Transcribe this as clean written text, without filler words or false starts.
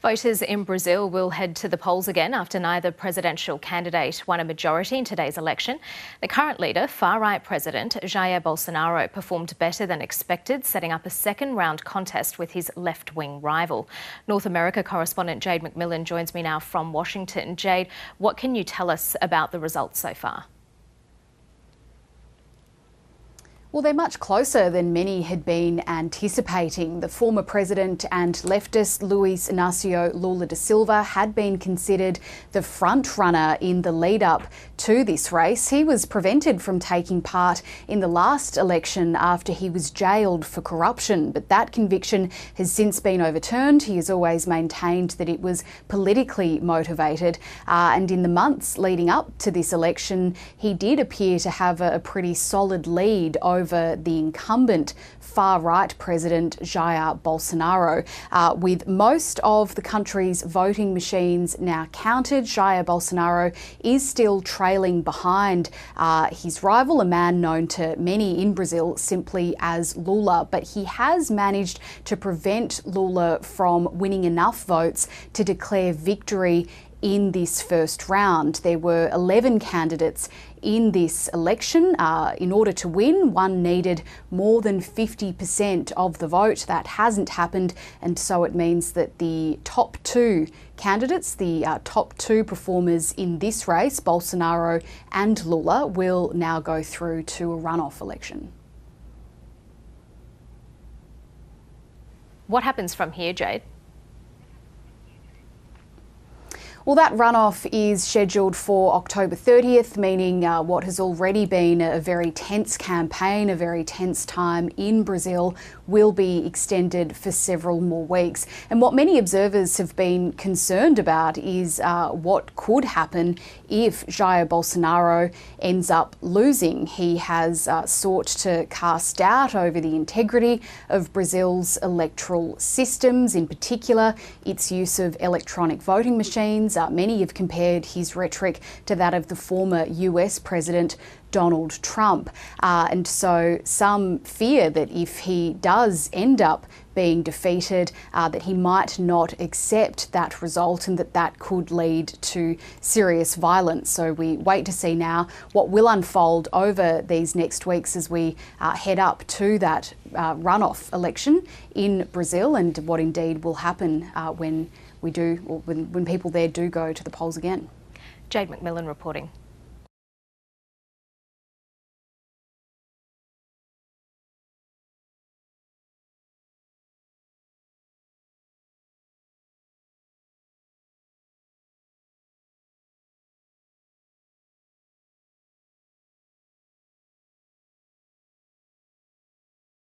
Voters in Brazil will head to the polls again after neither presidential candidate won a majority in today's election. The current leader, far-right President Jair Bolsonaro, performed better than expected, setting up a second-round contest with his left-wing rival. North America correspondent Jade McMillan joins me now from Washington. Jade, what can you tell us about the results so far? Well, they're much closer than many had been anticipating. The former president and leftist Luiz Inácio Lula da Silva had been considered the front runner in the lead up to this race. He was prevented from taking part in the last election after he was jailed for corruption, but that conviction has since been overturned. He has always maintained that it was politically motivated, and in the months leading up to this election, he did appear to have a pretty solid lead over the incumbent far-right president Jair Bolsonaro. With most of the country's voting machines now counted, Jair Bolsonaro is still trailing behind his rival, a man known to many in Brazil simply as Lula, but he has managed to prevent Lula from winning enough votes to declare victory in this first round. There were 11 candidates in this election. In order to win, one needed more than 50% of the vote. That hasn't happened, and so it means that the top two candidates, the top two performers in this race, Bolsonaro and Lula, will now go through to a runoff election. What happens from here, Jade? Well, that runoff is scheduled for October 30th, meaning what has already been a very tense campaign, a very tense time in Brazil, will be extended for several more weeks. And what many observers have been concerned about is what could happen if Jair Bolsonaro ends up losing. He has sought to cast doubt over the integrity of Brazil's electoral systems, in particular its use of electronic voting machines. Many have compared his rhetoric to that of the former US President Donald Trump. And so some fear that if he does end up being defeated, that he might not accept that result and that could lead to serious violence. So we wait to see now what will unfold over these next weeks as we head up to that runoff election in Brazil, and what indeed will happen when people there do go to the polls again. Jade McMillan reporting.